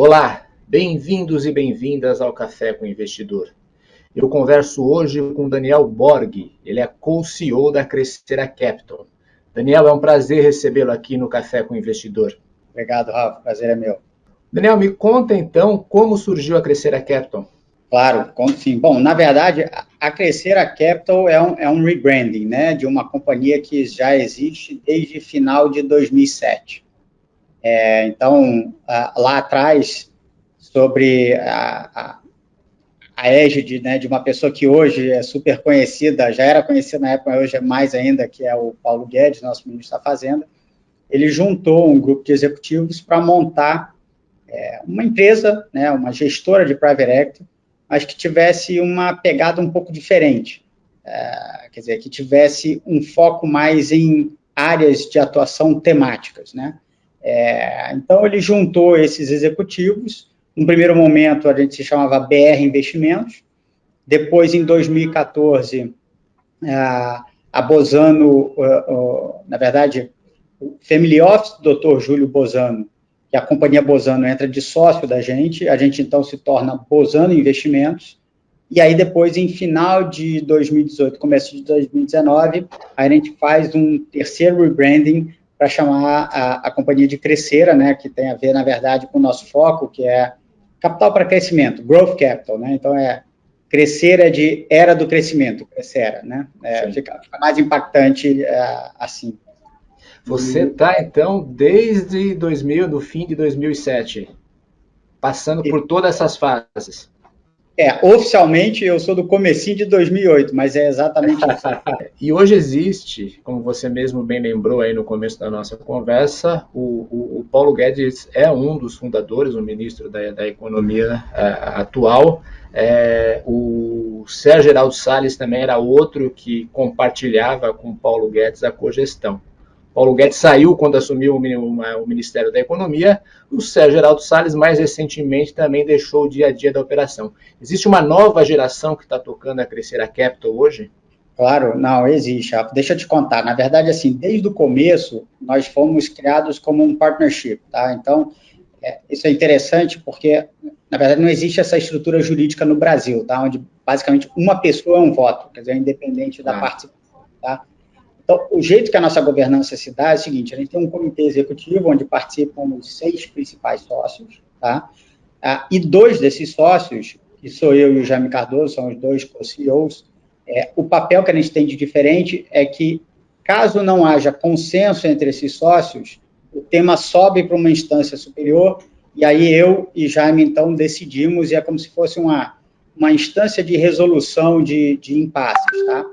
Olá, bem-vindos e bem-vindas ao Café com o Investidor. Eu converso hoje com Daniel Borg, ele é co-CEO da Crescera Capital. Daniel, é um prazer recebê-lo aqui no Café com o Investidor. Obrigado, Rafa, prazer é meu. Daniel, me conta então como surgiu a Crescera Capital. Claro, conto sim. Bom, na verdade, a Crescera Capital é um rebranding, né, de uma companhia que já existe desde final de 2007. Então, lá atrás, sobre a égide, né, de uma pessoa que hoje é super conhecida, já era conhecida na época, mas hoje é mais ainda, que é o Paulo Guedes, nosso ministro da Fazenda, ele juntou um grupo de executivos para montar uma empresa, né, uma gestora de private equity, mas que tivesse uma pegada um pouco diferente. Quer dizer, que tivesse um foco mais em áreas de atuação temáticas, né? Então, ele juntou esses executivos. No primeiro momento, a gente se chamava BR Investimentos. Depois, em 2014, a Bozano, na verdade, o Family Office do Dr. Júlio Bozano, que a companhia Bozano entra de sócio da gente, a gente então se torna Bozano Investimentos, e aí depois, em final de 2018, começo de 2019, a gente faz um terceiro rebranding para chamar a companhia de Crescera, né, que tem a ver, na verdade, com o nosso foco, que é capital para crescimento, growth capital, né, então Crescera de era do crescimento, Crescera, né, fica mais impactante assim. Você está, então, desde 2000, no fim de 2007, passando por todas essas fases. Oficialmente eu sou do comecinho de 2008, mas é exatamente isso. E hoje existe, como você mesmo bem lembrou aí no começo da nossa conversa, o Paulo Guedes é um dos fundadores, o ministro da Economia atual. O Sérgio Geraldo Salles também era outro que compartilhava com o Paulo Guedes a cogestão. Paulo Guedes saiu quando assumiu o Ministério da Economia, o Sérgio Geraldo Salles, mais recentemente, também deixou o dia a dia da operação. Existe uma nova geração que está tocando a Crescera Capital hoje? Claro, não, existe. Deixa eu te contar. Na verdade, assim, desde o começo, nós fomos criados como um partnership, tá? Então, isso é interessante porque, na verdade, não existe essa estrutura jurídica no Brasil, tá? Onde, basicamente, uma pessoa é um voto, quer dizer, independente da participação, tá? Então, o jeito que a nossa governança se dá é o seguinte: a gente tem um comitê executivo onde participam os 6 principais sócios, tá? E 2 desses sócios, que sou eu e o Jaime Cardoso, são os 2 co-CEOs, o papel que a gente tem de diferente é que, caso não haja consenso entre esses sócios, o tema sobe para uma instância superior, e aí eu e Jaime, então, decidimos, e é como se fosse uma instância de resolução de impasses, tá?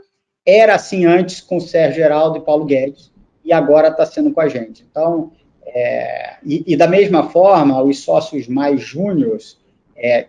Era assim antes com o Sérgio Geraldo e Paulo Guedes, e agora está sendo com a gente. Então, da mesma forma, os sócios mais júniores,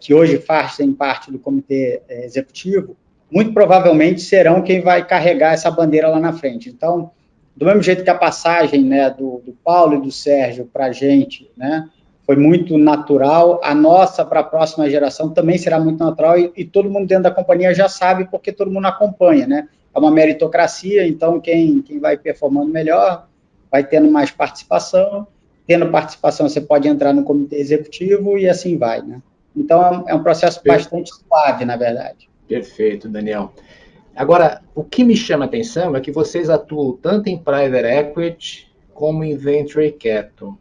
que hoje fazem parte do comitê executivo, muito provavelmente serão quem vai carregar essa bandeira lá na frente. Então, do mesmo jeito que a passagem, né, do Paulo e do Sérgio para a gente, né, foi muito natural, a nossa para a próxima geração também será muito natural, e todo mundo dentro da companhia já sabe, porque todo mundo acompanha, né? É uma meritocracia, então quem vai performando melhor vai tendo mais participação. Tendo participação, você pode entrar no comitê executivo e assim vai, né? Então, é um processo bastante suave, na verdade. Perfeito, Daniel. Agora, o que me chama a atenção é que vocês atuam tanto em private equity como em venture capital.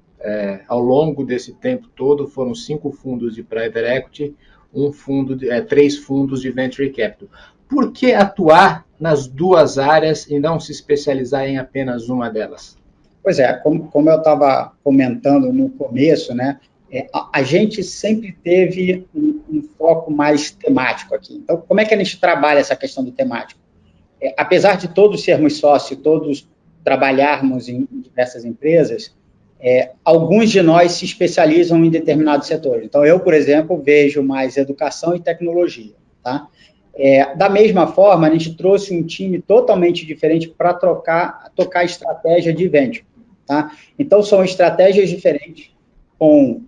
Ao longo desse tempo todo, foram 5 fundos de private equity, 3 fundos de venture capital. Por que atuar nas duas áreas e não se especializar em apenas uma delas? Pois é, como eu estava comentando no começo, né, a gente sempre teve um foco mais temático aqui. Então, como é que a gente trabalha essa questão do temático? Apesar de todos sermos sócios, todos trabalharmos em diversas empresas, alguns de nós se especializam em determinados setores. Então, eu, por exemplo, vejo mais educação e tecnologia, tá? Da mesma forma, a gente trouxe um time totalmente diferente para tocar estratégia de venture, tá? Então, são estratégias diferentes, com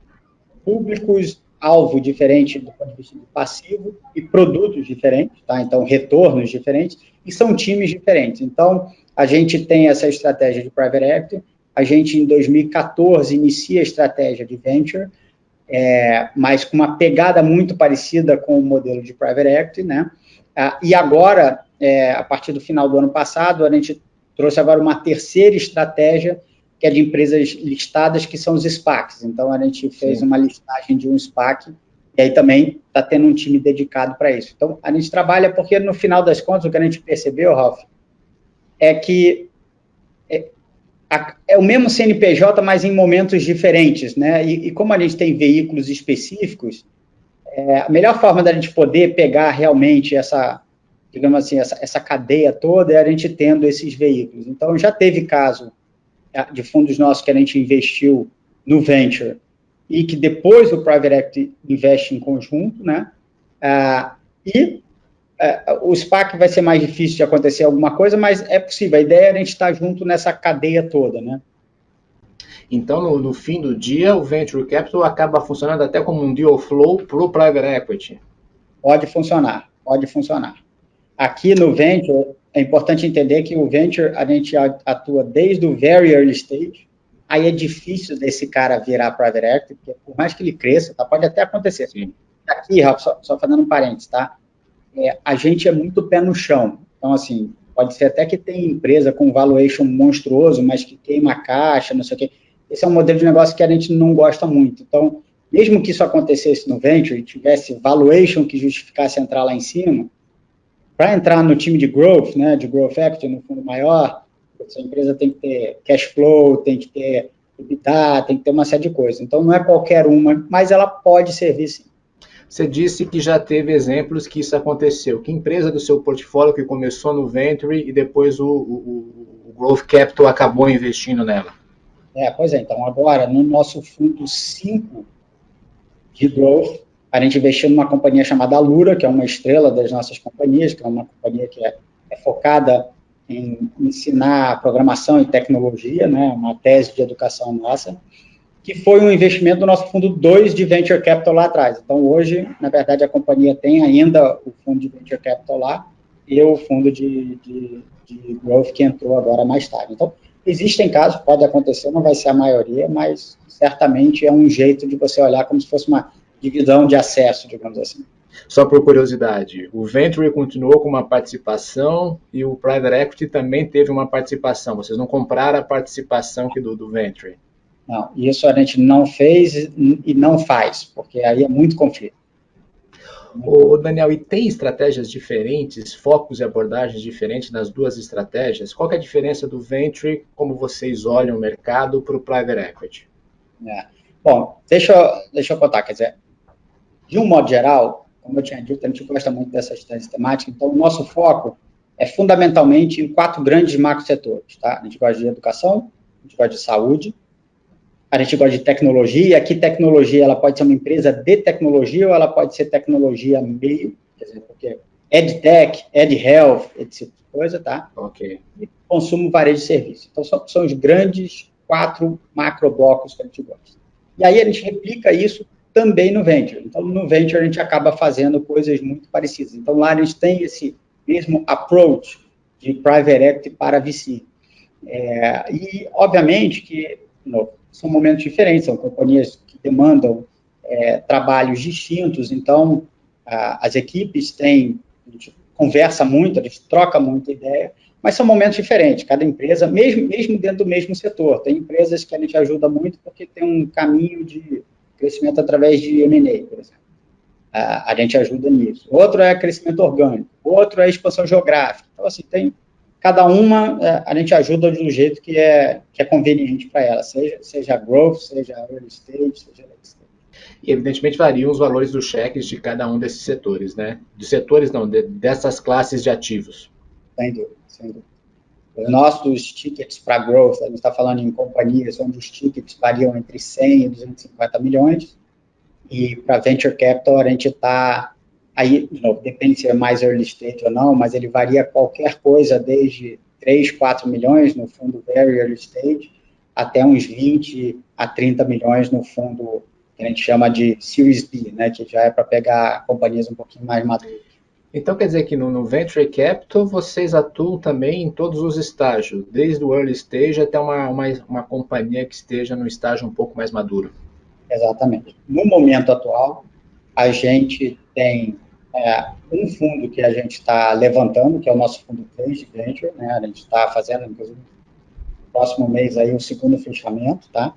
públicos-alvo diferentes do ponto de vista passivo e produtos diferentes, tá? Então, retornos diferentes, e são times diferentes. Então, a gente tem essa estratégia de private equity, a gente, em 2014, inicia a estratégia de venture, mas com uma pegada muito parecida com o modelo de Private Equity, né? E agora, a partir do final do ano passado, a gente trouxe agora uma terceira estratégia, que é de empresas listadas, que são os SPACs. Então, a gente fez uma listagem de um SPAC, e aí também está tendo um time dedicado para isso. Então, a gente trabalha porque, no final das contas, o que a gente percebeu, Ralf, é que é o mesmo CNPJ, mas em momentos diferentes, né? E como a gente tem veículos específicos, a melhor forma da gente poder pegar realmente essa, digamos assim, essa cadeia toda é a gente tendo esses veículos. Então, já teve caso de fundos nossos que a gente investiu no venture e que depois o private equity investe em conjunto, né? O SPAC vai ser mais difícil de acontecer alguma coisa, mas é possível. A ideia é a gente estar junto nessa cadeia toda, né? Então, no fim do dia, o Venture Capital acaba funcionando até como um deal flow para o Private Equity. Pode funcionar, pode funcionar. Aqui no Venture, é importante entender que o Venture, a gente atua desde o very early stage, aí é difícil desse cara virar Private Equity, porque por mais que ele cresça, tá, pode até acontecer. Sim. Aqui, Rafa, só fazendo um parênteses, tá? A gente é muito pé no chão. Então, assim, pode ser até que tem empresa com valuation monstruoso, mas que queima a caixa, não sei o quê. Esse é um modelo de negócio que a gente não gosta muito. Então, mesmo que isso acontecesse no venture e tivesse valuation que justificasse entrar lá em cima, para entrar no time de growth, né, de growth equity, no fundo maior, essa empresa tem que ter cash flow, tem que ter EBITDA, tem que ter uma série de coisas. Então, não é qualquer uma, mas ela pode servir sim. Você disse que já teve exemplos que isso aconteceu. Que empresa do seu portfólio que começou no Venture e depois o Growth Capital acabou investindo nela? Pois é. Então, agora, no nosso fundo 5 de Growth, a gente investiu numa companhia chamada Alura, que é uma estrela das nossas companhias, que é uma companhia que é focada em ensinar programação e tecnologia, né, uma tese de educação nossa, que foi um investimento do nosso fundo 2 de Venture Capital lá atrás. Então, hoje, na verdade, a companhia tem ainda o fundo de Venture Capital lá e o fundo de Growth que entrou agora mais tarde. Então, existem casos, pode acontecer, não vai ser a maioria, mas certamente é um jeito de você olhar como se fosse uma divisão de acesso, digamos assim. Só por curiosidade, o Venture continuou com uma participação e o Private Equity também teve uma participação. Vocês não compraram a participação do Venture? Não, isso a gente não fez e não faz, porque aí é muito conflito. Ô, Daniel, e tem estratégias diferentes, focos e abordagens diferentes nas duas estratégias? Qual é a diferença do Venture, como vocês olham o mercado, para o Private Equity? Bom, deixa eu contar, quer dizer, de um modo geral, como eu tinha dito, a gente gosta muito dessas temáticas, então o nosso foco é fundamentalmente em 4 grandes macro-setores, tá? A gente gosta de educação, a gente gosta de saúde, a gente gosta de tecnologia, e aqui tecnologia ela pode ser uma empresa de tecnologia ou ela pode ser tecnologia meio, quer dizer, porque EdTech, EdHealth, esse tipo de coisa, tá? Ok. E consumo, varejo de serviço. Então, são os grandes 4 macroblocos que a gente gosta. E aí a gente replica isso também no Venture. Então, no Venture a gente acaba fazendo coisas muito parecidas. Então, lá a gente tem esse mesmo approach de Private Equity para VC. E, obviamente, que são momentos diferentes, são companhias que demandam trabalhos distintos, então as equipes têm, a gente conversa muito, a gente troca muita ideia, mas são momentos diferentes, cada empresa, mesmo dentro do mesmo setor, tem empresas que a gente ajuda muito porque tem um caminho de crescimento através de M&A, por exemplo. A gente ajuda nisso. Outro é crescimento orgânico, outro é expansão geográfica. Então, assim, tem cada uma, a gente ajuda de um jeito que é conveniente para ela, seja growth, seja early stage, seja late stage. E, evidentemente, variam os valores dos cheques de cada um desses setores, né? De setores, não, dessas classes de ativos. Sem dúvida, sem dúvida. Os nossos tickets para growth, a gente está falando em companhias onde os tickets variam entre 100 e 250 milhões, e para venture capital a gente está, aí, de novo, depende se é mais early stage ou não, mas ele varia qualquer coisa desde 3, 4 milhões no fundo very early stage, até uns 20 a 30 milhões no fundo que a gente chama de Series B, né, que já é para pegar companhias um pouquinho mais maduras. Então quer dizer que no Venture Capital vocês atuam também em todos os estágios, desde o early stage até uma companhia que esteja no estágio um pouco mais maduro. Exatamente. No momento atual, a gente tem um fundo que a gente está levantando, que é o nosso fundo 3 de venture, né? A gente está fazendo, inclusive, no próximo mês aí o segundo fechamento, tá?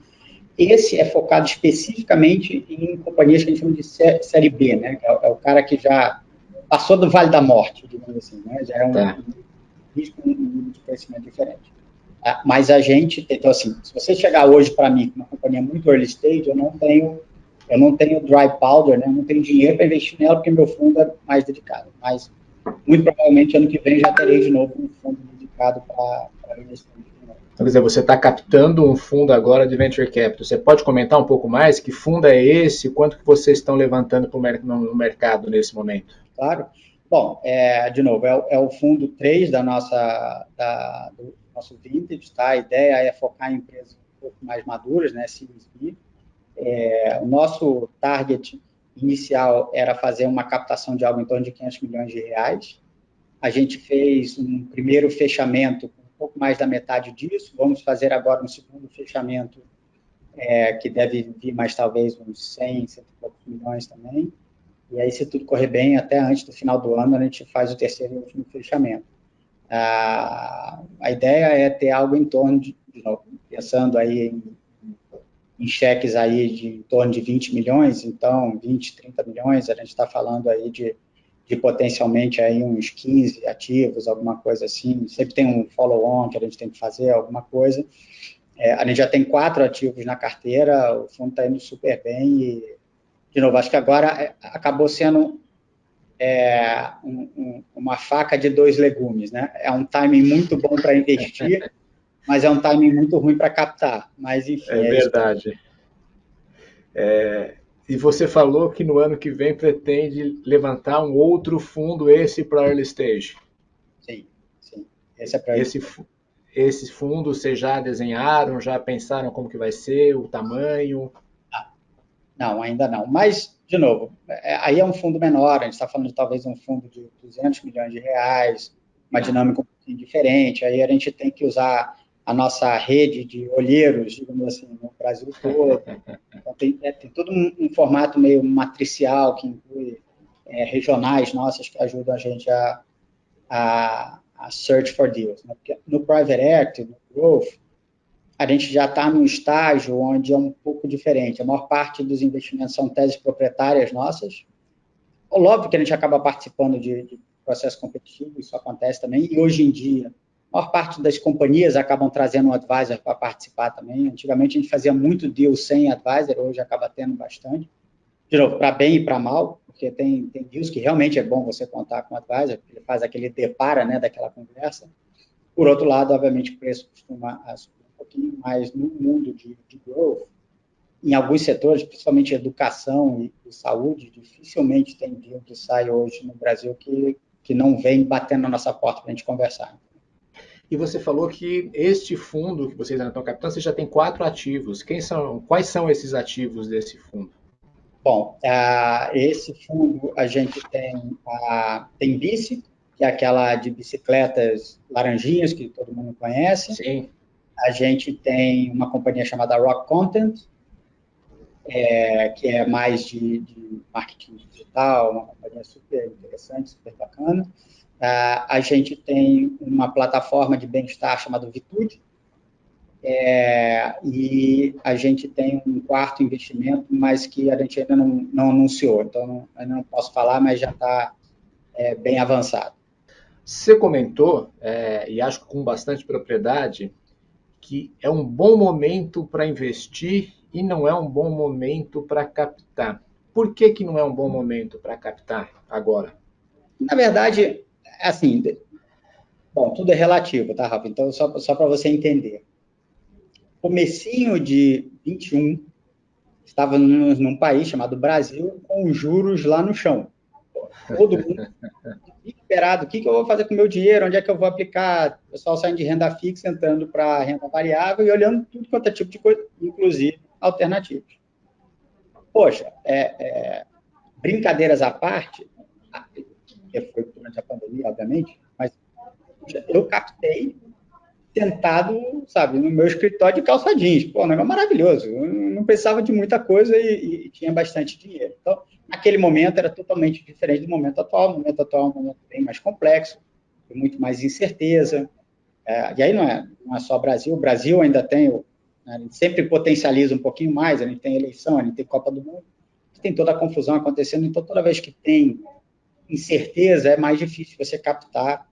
Esse é focado especificamente em companhias que a gente chama de série B, né? É o cara que já passou do Vale da Morte, digamos assim, né? Já é um risco, um nível de crescimento diferente. Mas a gente, então assim, se você chegar hoje para mim com uma companhia muito early stage, eu não tenho dry powder, né? Eu não tenho dinheiro para investir nela porque meu fundo é mais dedicado. Mas muito provavelmente ano que vem já terei de novo um fundo dedicado para early stage. Então, quer dizer, você está captando um fundo agora de Venture Capital. Você pode comentar um pouco mais? Que fundo é esse? Quanto que vocês estão levantando no mercado nesse momento? Claro. Bom, de novo, é o fundo 3 do nosso Vintage, tá? A ideia é focar em empresas um pouco mais maduras, né? Series B. O nosso target inicial era fazer uma captação de algo em torno de 500 milhões de reais. A gente fez um primeiro fechamento com um pouco mais da metade disso. Vamos fazer agora um segundo fechamento que deve vir mais talvez uns 100 e poucos milhões também. E aí, se tudo correr bem, até antes do final do ano, a gente faz o terceiro e último fechamento. A ideia é ter algo em torno de novo, pensando aí em cheques aí de em torno de 20 milhões, então 20, 30 milhões, a gente está falando aí de potencialmente aí uns 15 ativos, alguma coisa assim. Sempre tem um follow-on que a gente tem que fazer, alguma coisa. A gente já tem 4 ativos na carteira, o fundo está indo super bem e, de novo, acho que agora acabou sendo uma faca de 2 legumes, né? É um timing muito bom para investir, mas é um timing muito ruim para captar. Mas, enfim, É verdade. E você falou que no ano que vem pretende levantar um outro fundo, esse para early stage. Sim, sim. Esse é para early stage. Esses fundos vocês já desenharam, já pensaram como que vai ser, o tamanho? Não, ainda não. Mas, de novo, aí é um fundo menor, a gente está falando de talvez um fundo de 200 milhões de reais, uma dinâmica um pouquinho diferente, aí a gente tem que usar a nossa rede de olheiros, digamos assim, no Brasil todo. Então, tem todo um formato meio matricial, que inclui regionais nossas que ajudam a gente a search for deals. Né? Porque no Private Equity, no Growth, a gente já está num estágio onde é um pouco diferente. A maior parte dos investimentos são teses proprietárias nossas. Óbvio que a gente acaba participando de processo competitivo, isso acontece também. E hoje em dia, a maior parte das companhias acabam trazendo um advisor para participar também. Antigamente a gente fazia muito deal sem advisor, hoje acaba tendo bastante. De novo, para bem e para mal, porque tem deals que realmente é bom você contar com o advisor, porque ele faz aquele depara, né, daquela conversa. Por outro lado, obviamente, o preço costuma subir um pouquinho, mas no mundo de growth, em alguns setores, principalmente educação e saúde, dificilmente tem deal que sai hoje no Brasil que não vem batendo na nossa porta para a gente conversar. E você falou que este fundo que vocês ainda estão captando, você já tem 4 ativos. Quais são esses ativos desse fundo? Bom, esse fundo a gente tem Bici, que é aquela de bicicletas laranjinhas que todo mundo conhece. Sim. A gente tem uma companhia chamada Rock Content, que é mais de marketing digital, uma companhia super interessante, super bacana. A gente tem uma plataforma de bem-estar chamada Vitude, e a gente tem um quarto investimento, mas que a gente ainda não anunciou, então ainda não posso falar, mas já está bem avançado. Você comentou, e acho que com bastante propriedade, que é um bom momento para investir e não é um bom momento para captar. Por que não é um bom momento para captar agora? Na verdade, assim, bom, tudo é relativo, tá, Rafa? Então, só para você entender. Comecinho de 21, estávamos num país chamado Brasil, com juros lá no chão. Todo mundo desesperado, o que eu vou fazer com o meu dinheiro, onde é que eu vou aplicar? O pessoal saindo de renda fixa, entrando para renda variável e olhando tudo quanto é tipo de coisa, inclusive alternativas. Poxa, brincadeiras à parte, que foi durante a pandemia, obviamente, mas poxa, eu captei sentado, sabe, no meu escritório de calça jeans. Pô, um negócio maravilhoso. Eu não precisava de muita coisa e tinha bastante dinheiro. Então, naquele momento era totalmente diferente do momento atual. O momento atual é um momento bem mais complexo, com muito mais incerteza. E aí não é só Brasil. O Brasil ainda tem, né, a gente sempre potencializa um pouquinho mais, a gente tem eleição, a gente tem Copa do Mundo, tem toda a confusão acontecendo, então toda vez que tem incerteza é mais difícil você captar.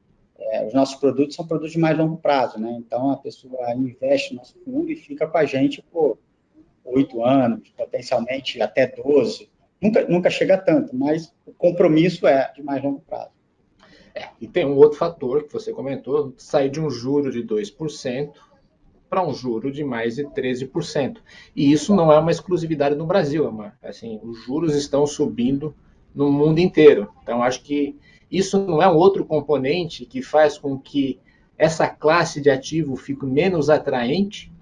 Os nossos produtos são produtos de mais longo prazo, né? Então a pessoa investe no nosso fundo e fica com a gente por 8 anos, potencialmente até 12. Nunca chega a tanto, mas o compromisso é de mais longo prazo. E tem um outro fator que você comentou, sair de um juro de 2% para um juro de mais de 13%. E isso não é uma exclusividade no Brasil, assim, os juros estão subindo no mundo inteiro. Então, acho que isso não é um outro componente que faz com que essa classe de ativo fique menos atraente?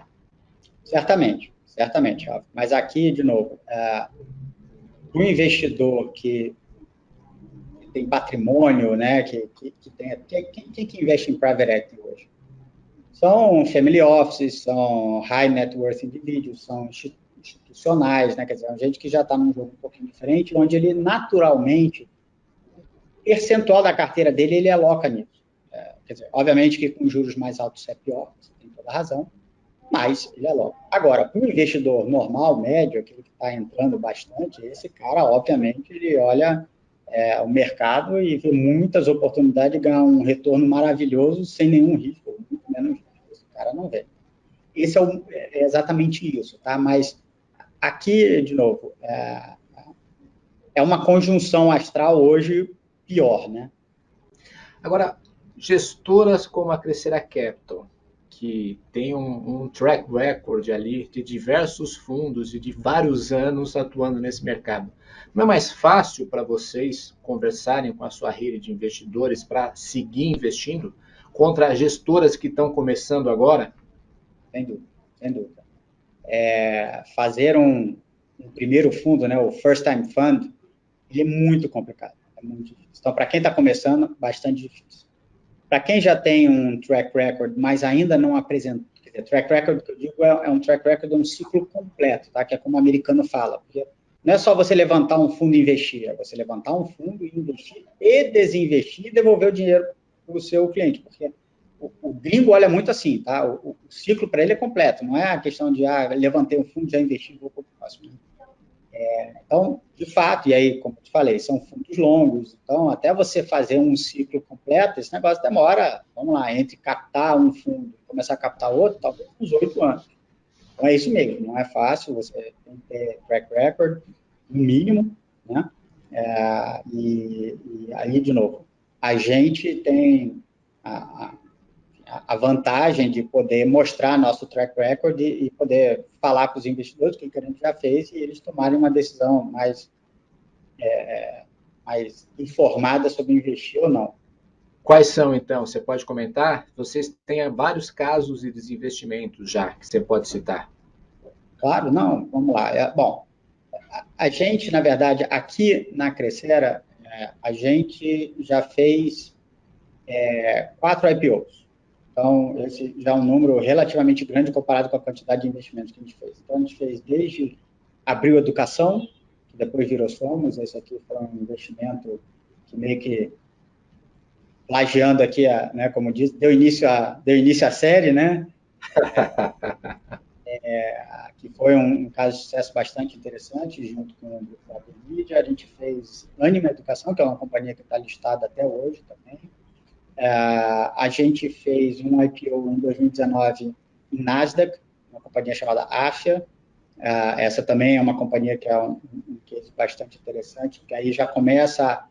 Certamente. Mas aqui, de novo, o investidor que tem patrimônio, né, que tem, quem que investe em private equity hoje? São family offices, são high net worth individuals, são institucionais, né, quer dizer, gente que já está num jogo um pouquinho diferente, onde ele naturalmente, o percentual da carteira dele, ele aloca nisso. Quer dizer, obviamente que com juros mais altos é pior, você tem toda a razão, mas ele aloca. Agora, para o investidor normal, médio, aquele que está entrando bastante, esse cara, obviamente, ele olha o mercado e vê muitas oportunidades de ganhar um retorno maravilhoso sem nenhum risco, muito menos risco. Esse cara não vê. Esse é exatamente isso, tá? Mas aqui, de novo, é uma conjunção astral hoje pior, né? Agora, gestoras como a Crescera Capital, que tem um track record ali de diversos fundos e de vários anos atuando nesse mercado, não é mais fácil para vocês conversarem com a sua rede de investidores para seguir investindo contra gestoras que estão começando agora? Sem dúvida, sem dúvida. Fazer um primeiro fundo, né, o First Time Fund, ele é muito complicado, é muito difícil. Então, para quem está começando, bastante difícil. Para quem já tem um track record, mas ainda não apresenta, quer dizer, track record que eu digo é um track record de um ciclo completo, tá? Que é como o americano fala. Porque não é só você levantar um fundo e investir, é você levantar um fundo e investir e desinvestir e devolver o dinheiro para o seu cliente. Porque o gringo olha muito assim, tá? O ciclo para ele é completo, não é a questão de levantei um fundo, já investi, vou para o próximo. Então, de fato, e aí, como eu te falei, são fundos longos, então até você fazer um ciclo completo, esse negócio demora, vamos lá, entre captar um fundo e começar a captar outro, talvez uns 8 anos. Então é isso mesmo, não é fácil, você tem que ter track record, no mínimo, né? E aí, de novo, a gente tem a vantagem de poder mostrar nosso track record e poder falar com os investidores o que a gente já fez e eles tomarem uma decisão mais informada sobre investir ou não. Quais são, então? Você pode comentar? Vocês têm vários casos de desinvestimentos já que você pode citar. Claro, não, vamos lá. Bom, a gente, na verdade, aqui na Crescera, a gente já fez 4 IPOs. Então, esse já é um número relativamente grande comparado com a quantidade de investimentos que a gente fez. Então, a gente fez desde Abril Educação, que depois virou Somos, esse aqui foi um investimento que meio que plagiando aqui, né, como diz, deu início à série, né? Que foi um caso de sucesso bastante interessante, junto com o Grupo Mídia. A gente fez Anima Educação, que é uma companhia que está listada até hoje também. A gente fez um IPO em 2019 em Nasdaq, uma companhia chamada Afia. Essa também é uma companhia que é um case bastante interessante, que aí já começa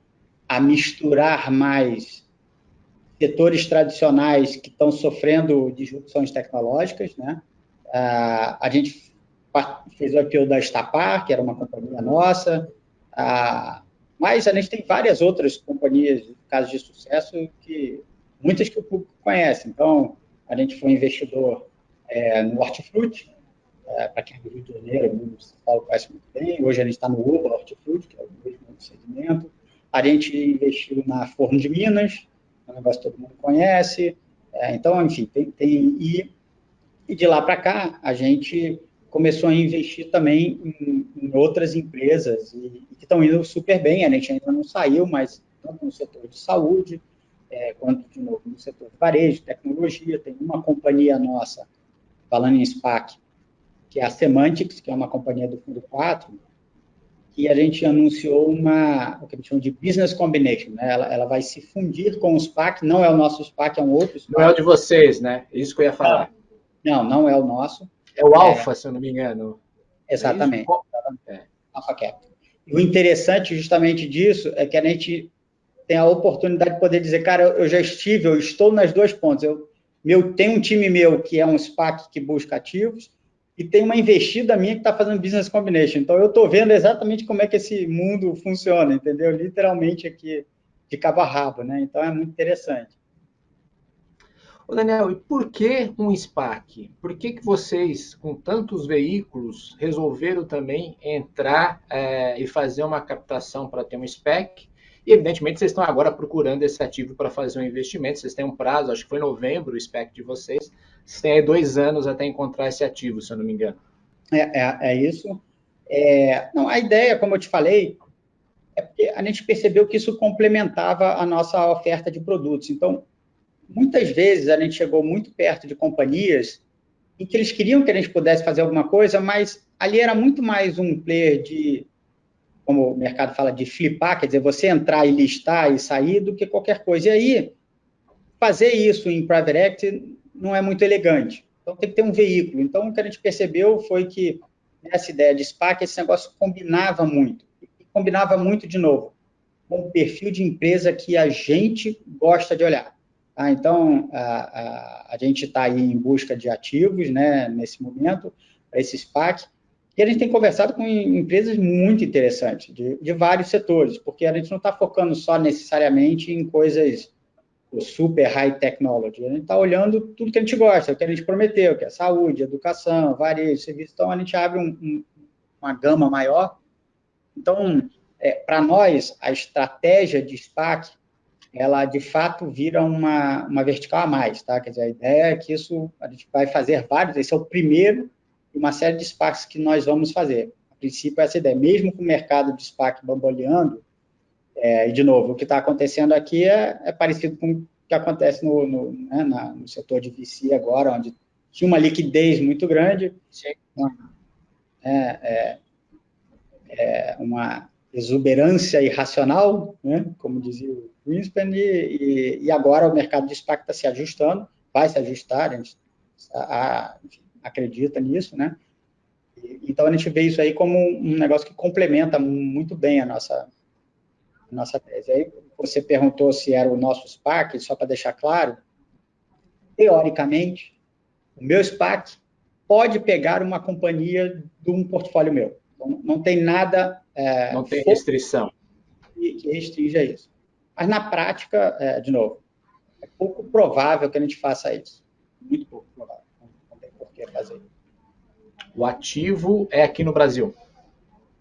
a misturar mais setores tradicionais que estão sofrendo disrupções tecnológicas, né? A gente fez o IPO da Estapar, que era uma companhia nossa, mas a gente tem várias outras companhias, casos de sucesso, muitas que o público conhece. Então, a gente foi investidor no Hortifruti, para quem é do Rio de Janeiro, o São Paulo conhece muito bem. Hoje a gente está no Uva Hortifruti, que é o mesmo segmento. A gente investiu na Forno de Minas, é um negócio que todo mundo conhece. Então, enfim, e de lá para cá, a gente começou a investir também em outras empresas que estão indo super bem. A gente ainda não saiu, mas tanto no setor de saúde, quanto, de novo, no setor de varejo, tecnologia. Tem uma companhia nossa, falando em SPAC, que é a Semantics, que é uma companhia do Fundo 4, que a gente anunciou o que a gente chama de Business Combination. Né? Ela vai se fundir com o SPAC, não é o nosso SPAC, é um outro Não é o de SPAC. vocês, né? Isso que eu ia falar. Não é o nosso. É o Alpha, se eu não me engano. É isso? Exatamente. É. Alpha Capital. E o interessante justamente disso é que a gente tem a oportunidade de poder dizer, cara, eu estou nas duas pontas. Tem um time meu que é um SPAC que busca ativos e tem uma investida minha que está fazendo business combination. Então, eu estou vendo exatamente como é que esse mundo funciona, entendeu? Literalmente aqui, de cabo a rabo, né? Então, é muito interessante. Ô Daniel, e por que um SPAC? Por que vocês, com tantos veículos, resolveram também entrar e fazer uma captação para ter um SPAC? E, evidentemente, vocês estão agora procurando esse ativo para fazer um investimento. Vocês têm um prazo, acho que foi em novembro o SPAC de vocês. Vocês têm aí 2 anos até encontrar esse ativo, se eu não me engano. É isso. Não, a ideia, como eu te falei, é porque a gente percebeu que isso complementava a nossa oferta de produtos. Então, muitas vezes a gente chegou muito perto de companhias em que eles queriam que a gente pudesse fazer alguma coisa, mas ali era muito mais um player como o mercado fala, de flipar, quer dizer, você entrar e listar e sair do que qualquer coisa. E aí, fazer isso em private equity não é muito elegante. Então, tem que ter um veículo. Então, o que a gente percebeu foi que nessa ideia de SPAC, esse negócio combinava muito. E combinava muito, de novo, com o perfil de empresa que a gente gosta de olhar. Então, a gente está aí em busca de ativos, né, nesse momento, para esse SPAC, e a gente tem conversado com empresas muito interessantes, de vários setores, porque a gente não está focando só necessariamente em coisas super high technology, a gente está olhando tudo que a gente gosta, o que a gente prometeu, que é saúde, educação, varejo, serviço, então a gente abre uma gama maior. Então, para nós, a estratégia de SPAC, ela de fato vira uma vertical a mais, tá? Quer dizer, a ideia é que a gente vai fazer vários, esse é o primeiro de uma série de SPACs que nós vamos fazer. A princípio, essa ideia, mesmo com o mercado de SPAC bamboleando, e de novo, o que está acontecendo aqui é parecido com o que acontece no setor de VC agora, onde tinha uma liquidez muito grande, uma exuberância irracional, né, como dizia o Greenspan, e agora o mercado de SPAC está se ajustando, vai se ajustar, a gente acredita nisso, né? Então a gente vê isso aí como um negócio que complementa muito bem a nossa tese. Aí você perguntou se era o nosso SPAC, só para deixar claro, teoricamente, o meu SPAC pode pegar uma companhia de um portfólio meu. Então, não tem nada não tem restrição que restrinja isso. Mas na prática, de novo, é pouco provável que a gente faça isso. Muito pouco provável. Não tem por que fazer isso. O ativo é aqui no Brasil,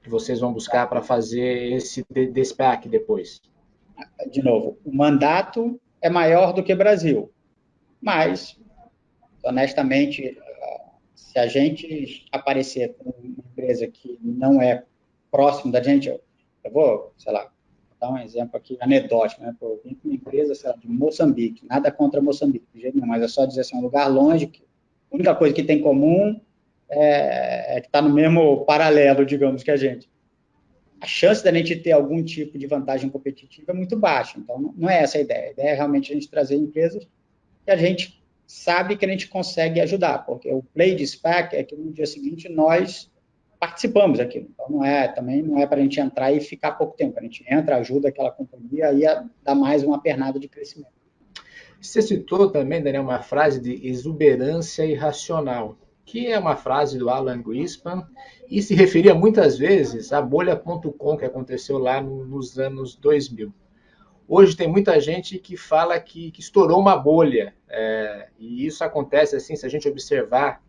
que vocês vão buscar para fazer esse SPAC depois. De novo, o mandato é maior do que Brasil, mas, honestamente, se a gente aparecer com uma empresa que não é próximo da gente, eu vou, sei lá, dar um exemplo aqui anedótico, né? Eu vim com uma empresa, sei lá, de Moçambique, nada contra Moçambique, de jeito nenhum, mas é só dizer assim, um lugar longe, que a única coisa que tem em comum é que está no mesmo paralelo, digamos, que a gente. A chance da gente ter algum tipo de vantagem competitiva é muito baixa, então não é essa a ideia. A ideia é realmente a gente trazer empresas que a gente sabe que a gente consegue ajudar, porque o play de SPAC é que no dia seguinte nós participamos daquilo. Então, também não é para a gente entrar e ficar pouco tempo. A gente entra, ajuda aquela companhia e dá mais uma pernada de crescimento. Você citou também, Daniel, uma frase de exuberância irracional, que é uma frase do Alan Greenspan e se referia muitas vezes à bolha.com que aconteceu lá nos anos 2000. Hoje tem muita gente que fala que estourou uma bolha, e isso acontece assim, se a gente observar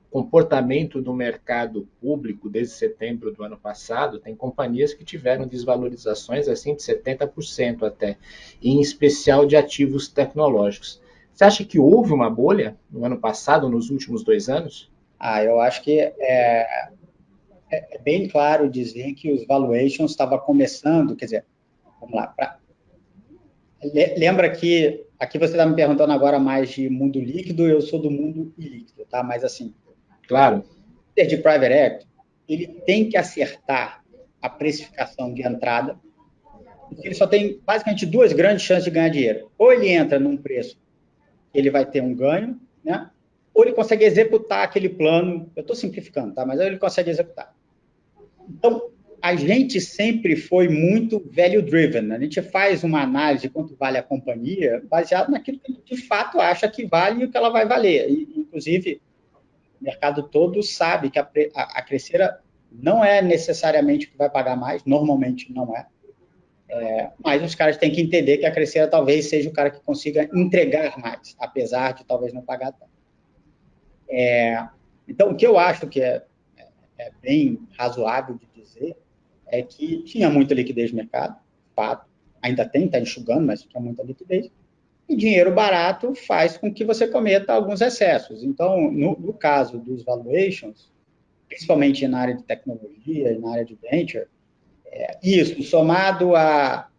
comportamento do mercado público desde setembro do ano passado, tem companhias que tiveram desvalorizações assim de 70% até, em especial de ativos tecnológicos. Você acha que houve uma bolha no ano passado, nos últimos 2 anos? Eu acho que é bem claro dizer que os valuations estavam começando, quer dizer, vamos lá, lembra que aqui você está me perguntando agora mais de mundo líquido, eu sou do mundo ilíquido, tá? Mas assim, Claro, o de private equity, ele tem que acertar a precificação de entrada, porque ele só tem basicamente duas grandes chances de ganhar dinheiro. Ou ele entra num preço que ele vai ter um ganho, né? Ou ele consegue executar aquele plano, eu estou simplificando, tá? Mas ele consegue executar. Então, a gente sempre foi muito value-driven, né? A gente faz uma análise de quanto vale a companhia baseado naquilo que a gente de fato acha que vale e o que ela vai valer. E, inclusive, o mercado todo sabe que a Crescera não é necessariamente o que vai pagar mais, normalmente não é. Mas os caras têm que entender que a Crescera talvez seja o cara que consiga entregar mais, apesar de talvez não pagar tanto. Então, o que eu acho que é bem razoável de dizer é que tinha muita liquidez no mercado, fato, ainda tem, está enxugando, mas tinha muita liquidez, e dinheiro barato faz com que você cometa alguns excessos. Então, no caso dos valuations, principalmente na área de tecnologia e na área de venture, isso somado a,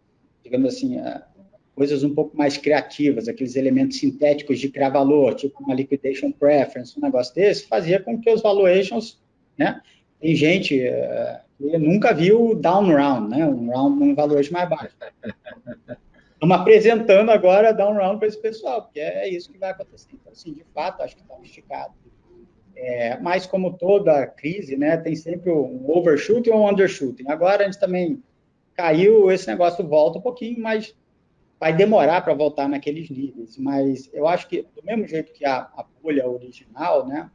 digamos assim, a coisas um pouco mais criativas, aqueles elementos sintéticos de criar valor, tipo uma liquidation preference, um negócio desse, fazia com que os valuations, né? Tem gente que nunca viu down round, né? Um round num valuation mais baixo. Estamos apresentando agora down round para esse pessoal, porque é isso que vai acontecer. Então, assim, de fato, acho que está esticado. Mas como toda crise, né, tem sempre um overshooting ou um undershooting. Agora a gente também caiu, esse negócio volta um pouquinho, mas vai demorar para voltar naqueles níveis. Mas eu acho que, do mesmo jeito que a bolha original, né,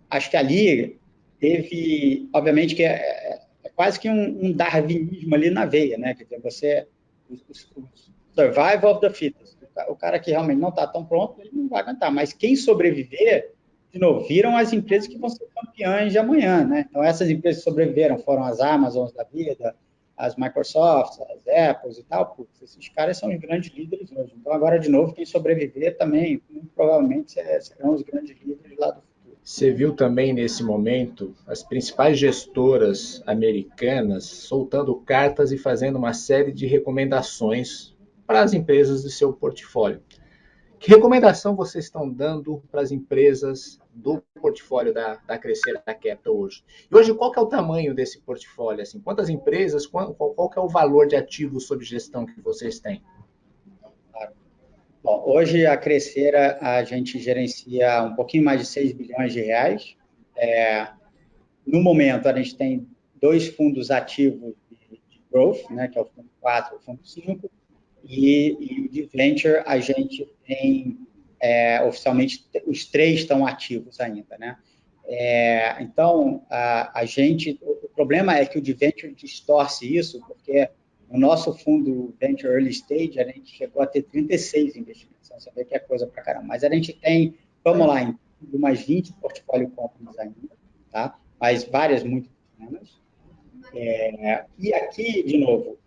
acho que ali teve, obviamente, que é quase que um darwinismo ali na veia, né? Quer dizer, o survival of the fittest. O cara que realmente não está tão pronto, ele não vai aguentar. Mas quem sobreviver, de novo, viram as empresas que vão ser campeãs de amanhã, né? Então, essas empresas que sobreviveram foram as Amazons da vida, as Microsofts, as Apples e tal. Putz, esses caras são os grandes líderes hoje. Então, agora, de novo, quem sobreviver também, muito provavelmente, serão os grandes líderes lá do futuro. você viu também nesse momento as principais gestoras americanas soltando cartas e fazendo uma série de recomendações para as empresas do seu portfólio. Que recomendação vocês estão dando para as empresas do portfólio da Crescera Capital hoje? E hoje, qual que é o tamanho desse portfólio? Assim, quantas empresas, qual que é o valor de ativos sob gestão que vocês têm? Bom, hoje a Crescera a gente gerencia um pouquinho mais de 6 bilhões de reais. No momento, a gente tem dois fundos ativos de growth, né, que é o fundo 4 e o fundo 5, e o de venture a gente tem, oficialmente, os três estão ativos ainda, né? Então, o problema é que o de venture distorce isso, porque no nosso fundo Venture Early Stage, a gente chegou a ter 36 investimentos, então você vê que é coisa pra caramba. Mas a gente tem, vamos lá, em umas 20 portfólio companies ainda, tá? Mas várias muito pequenas. E aqui, de novo,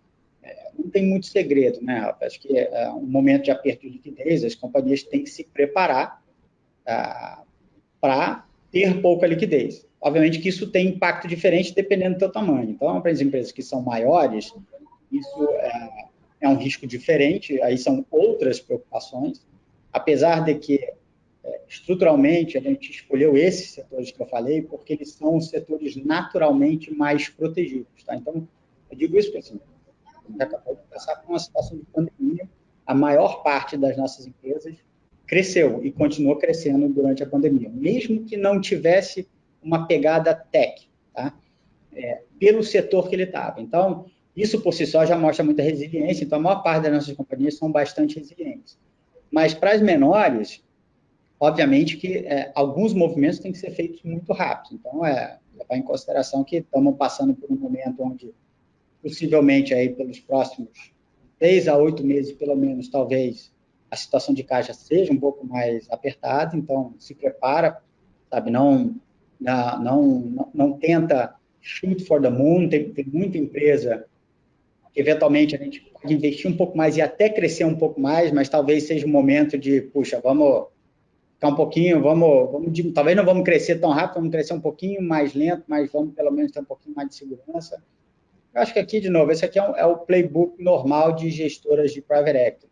não tem muito segredo, né, Rafa? Acho que é um momento de aperto de liquidez, as companhias têm que se preparar para ter pouca liquidez. Obviamente que isso tem impacto diferente dependendo do seu tamanho. Então, para as empresas que são maiores, isso é um risco diferente, aí são outras preocupações, apesar de que, estruturalmente, a gente escolheu esses setores que eu falei porque eles são os setores naturalmente mais protegidos. Tá? Então, eu digo isso porque, assim, a gente acabou de passar por uma situação de pandemia, a maior parte das nossas empresas cresceu e continuou crescendo durante a pandemia, mesmo que não tivesse uma pegada tech, tá? Pelo setor que ele estava. Então, isso por si só já mostra muita resiliência, então a maior parte das nossas companhias são bastante resilientes. Mas para as menores, obviamente que alguns movimentos têm que ser feitos muito rápido. Então, levar em consideração que estamos passando por um momento onde, possivelmente, aí, pelos próximos 6 a 8 meses, pelo menos, talvez, a situação de caixa seja um pouco mais apertada, então se prepara, sabe, não tenta shoot for the moon, tem muita empresa eventualmente a gente pode investir um pouco mais e até crescer um pouco mais, mas talvez seja o momento de, puxa, vamos ficar um pouquinho, talvez não vamos crescer tão rápido, vamos crescer um pouquinho mais lento, mas vamos pelo menos ter um pouquinho mais de segurança. Eu acho que aqui, de novo, esse aqui é o playbook normal de gestoras de private equity,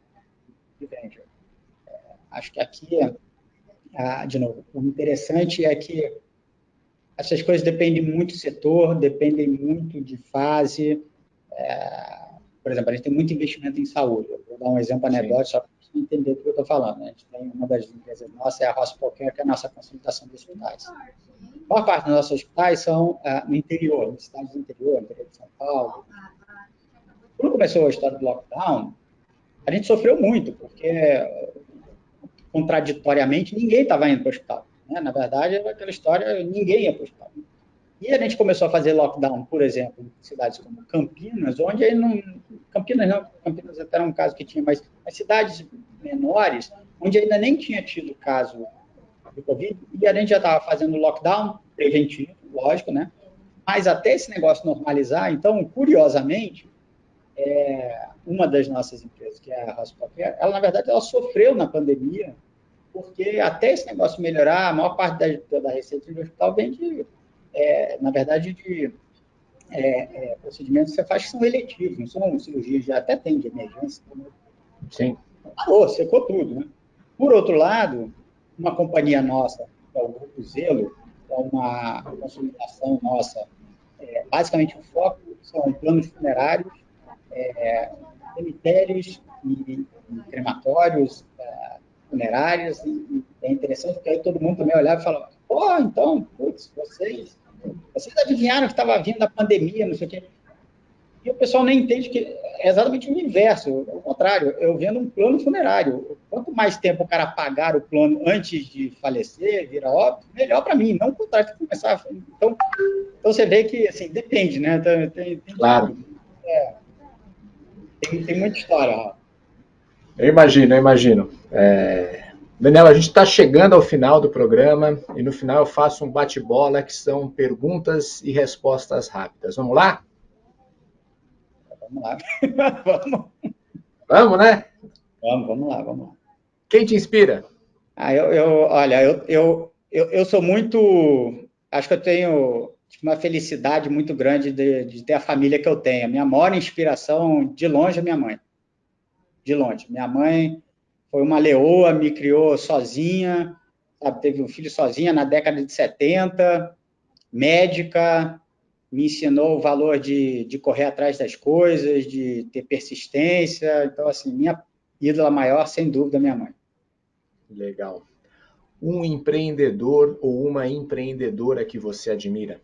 de venture. Acho que aqui, de novo, o interessante é que essas coisas dependem muito do setor, dependem muito de fase. Por exemplo, a gente tem muito investimento em saúde. Eu vou dar um exemplo anedótico, só para você entender do que eu estou falando. A gente tem uma das empresas nossas, é a Hospital Care, que é a nossa consolidação de hospitais. A maior parte dos nossos hospitais são no interior, nas cidades do interior de São Paulo. Quando começou a história do lockdown, a gente sofreu muito, porque, contraditoriamente, ninguém estava indo para o hospital. Né? Na verdade, era aquela história, ninguém ia para o hospital. E a gente começou a fazer lockdown, por exemplo, em cidades como Campinas, onde aí não... Campinas até era um caso que tinha, mas cidades menores, onde ainda nem tinha tido caso de Covid, e a gente já estava fazendo lockdown preventivo, lógico, né? Mas até esse negócio normalizar, então, curiosamente, uma das nossas empresas, que é a Hospital Care, ela, na verdade, ela sofreu na pandemia, porque até esse negócio melhorar, a maior parte da receita do hospital vem na verdade, de procedimentos que você faz que são eletivos, não são cirurgias, já até tem de emergência. Né? Sim. Parou, secou tudo. Né? Por outro lado, uma companhia nossa, que é o Grupo Zelo, é uma consolidação nossa, basicamente o foco são planos funerários, cemitérios e crematórios funerários, e é interessante porque aí todo mundo também olhava e falava, então, putz, vocês adivinharam que estava vindo a pandemia, não sei o quê. E o pessoal nem entende que é exatamente o inverso. Ao contrário, eu vendo um plano funerário. Quanto mais tempo o cara pagar o plano antes de falecer, virar óbito, melhor para mim. Não o contrário, de começar. Então, você vê que, assim, depende, né? Tem Claro. Tem muita história, Rafa. Eu imagino. Daniel, a gente está chegando ao final do programa e no final eu faço um bate-bola que são perguntas e respostas rápidas. Vamos lá? Vamos lá. Vamos, né? Vamos lá. Quem te inspira? Olha, eu sou muito... Acho que eu tenho uma felicidade muito grande de ter a família que eu tenho. A minha maior inspiração, de longe, é minha mãe. De longe. Minha mãe foi uma leoa, me criou sozinha, sabe? Teve um filho sozinha na década de 70, médica, me ensinou o valor de correr atrás das coisas, de ter persistência. Então, assim, minha ídola maior, sem dúvida, é minha mãe. Legal. Um empreendedor ou uma empreendedora que você admira?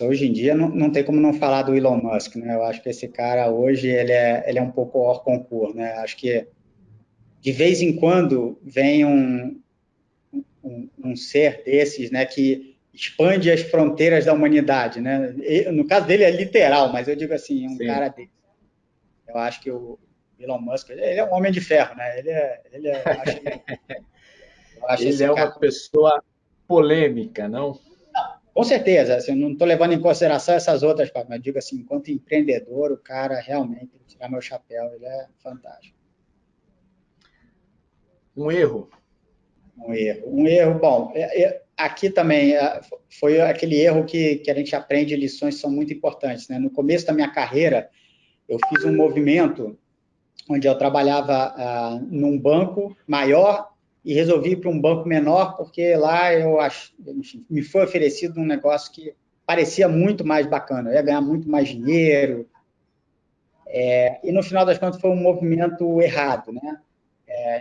Hoje em dia não tem como não falar do Elon Musk, né? Eu acho que esse cara hoje, ele é um pouco hors concurso, né? Acho que de vez em quando vem um ser desses, né, que expande as fronteiras da humanidade, né? No caso dele é literal, mas eu digo assim, um cara desse. Eu acho que o Elon Musk, ele é um homem de ferro, né? Eu acho Ele esse é cara... uma pessoa polêmica, não? Com certeza, assim, não estou levando em consideração essas outras partes, mas digo assim, enquanto empreendedor, o cara realmente tem que tirar meu chapéu, ele é fantástico. Um erro? Um erro, bom, aqui também foi aquele erro que a gente aprende, lições que são muito importantes, né? No começo da minha carreira, eu fiz um movimento onde eu trabalhava num banco maior e resolvi ir para um banco menor, porque lá enfim, me foi oferecido um negócio que parecia muito mais bacana, eu ia ganhar muito mais dinheiro, e no final das contas foi um movimento errado, né?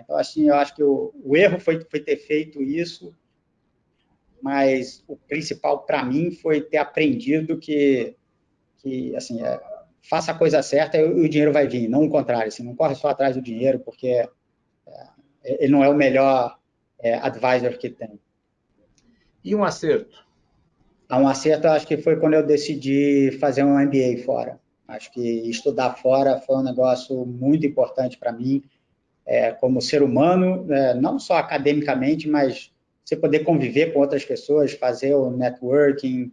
Então, assim, eu acho que o erro foi ter feito isso, mas o principal para mim foi ter aprendido que assim, faça a coisa certa e o dinheiro vai vir, não o contrário, assim, não corre só atrás do dinheiro, porque ele não é o melhor advisor que tem. E um acerto? Um acerto, acho que foi quando eu decidi fazer um MBA fora. Acho que estudar fora foi um negócio muito importante para mim, como ser humano, não só academicamente, mas você poder conviver com outras pessoas, fazer o networking,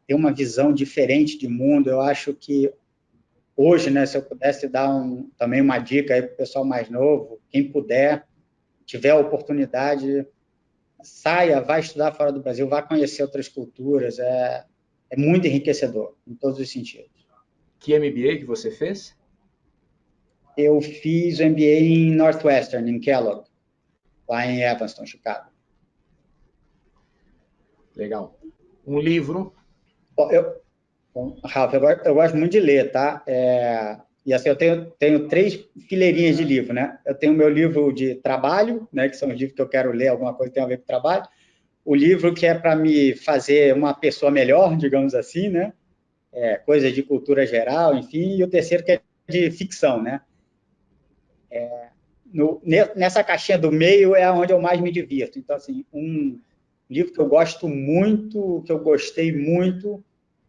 ter uma visão diferente de mundo. Eu acho que hoje, né, se eu pudesse dar também uma dica aí para o pessoal mais novo, quem puder, tiver a oportunidade, saia, vai estudar fora do Brasil, vai conhecer outras culturas, é muito enriquecedor, em todos os sentidos. Que MBA que você fez? Eu fiz o MBA em Northwestern, em Kellogg, lá em Evanston, Chicago. Legal. Um livro? Bom, Ralf, eu gosto muito de ler, tá? E assim, eu tenho 3 fileirinhas de livro, né? Eu tenho o meu livro de trabalho, né? Que são os livros que eu quero ler, alguma coisa que tem a ver com trabalho. O livro que é para me fazer uma pessoa melhor, digamos assim, né? Coisas de cultura geral, enfim. E o terceiro que é de ficção, né? Nessa caixinha do meio é onde eu mais me divirto. Então, assim, um livro que eu gosto muito, que eu gostei muito,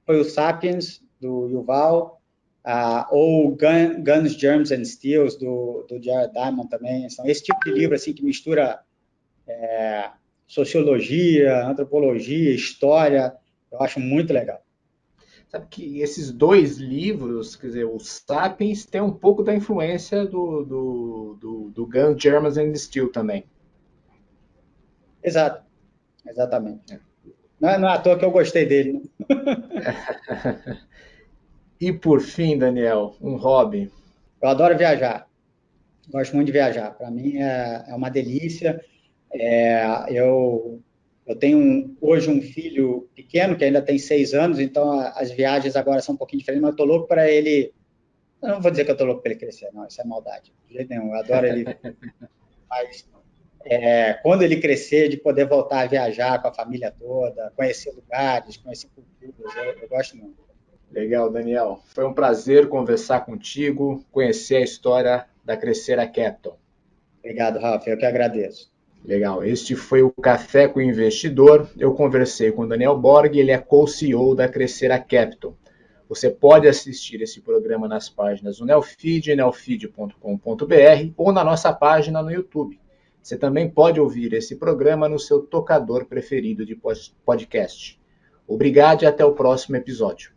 foi o Sapiens, do Yuval, ou Guns, Germs and Steels, do Jared Diamond também. São esse tipo de livro assim, que mistura sociologia, antropologia, história. Eu acho muito legal. Sabe que esses 2 livros, quer dizer, o Sapiens tem um pouco da influência do Guns, Germans and Steel também. Exato, exatamente. Não é à toa que eu gostei dele. E por fim, Daniel, um hobby. Eu adoro viajar, gosto muito de viajar. Para mim é uma delícia. Eu tenho hoje um filho pequeno, que ainda tem 6 anos, então as viagens agora são um pouquinho diferentes, mas eu estou louco para ele. Eu não vou dizer que eu estou louco para ele crescer, não, isso é maldade, de jeito nenhum. Eu adoro ele, mas quando ele crescer, de poder voltar a viajar com a família toda, conhecer lugares, conhecer culturas, eu gosto muito. Legal, Daniel. Foi um prazer conversar contigo, conhecer a história da Crescera Capital. Obrigado, Rafa, eu que agradeço. Legal. Este foi o Café com o Investidor. Eu conversei com o Daniel Borg, ele é co-CEO da Crescera Capital. Você pode assistir esse programa nas páginas do Neofeed, neofeed.com.br ou na nossa página no YouTube. Você também pode ouvir esse programa no seu tocador preferido de podcast. Obrigado e até o próximo episódio.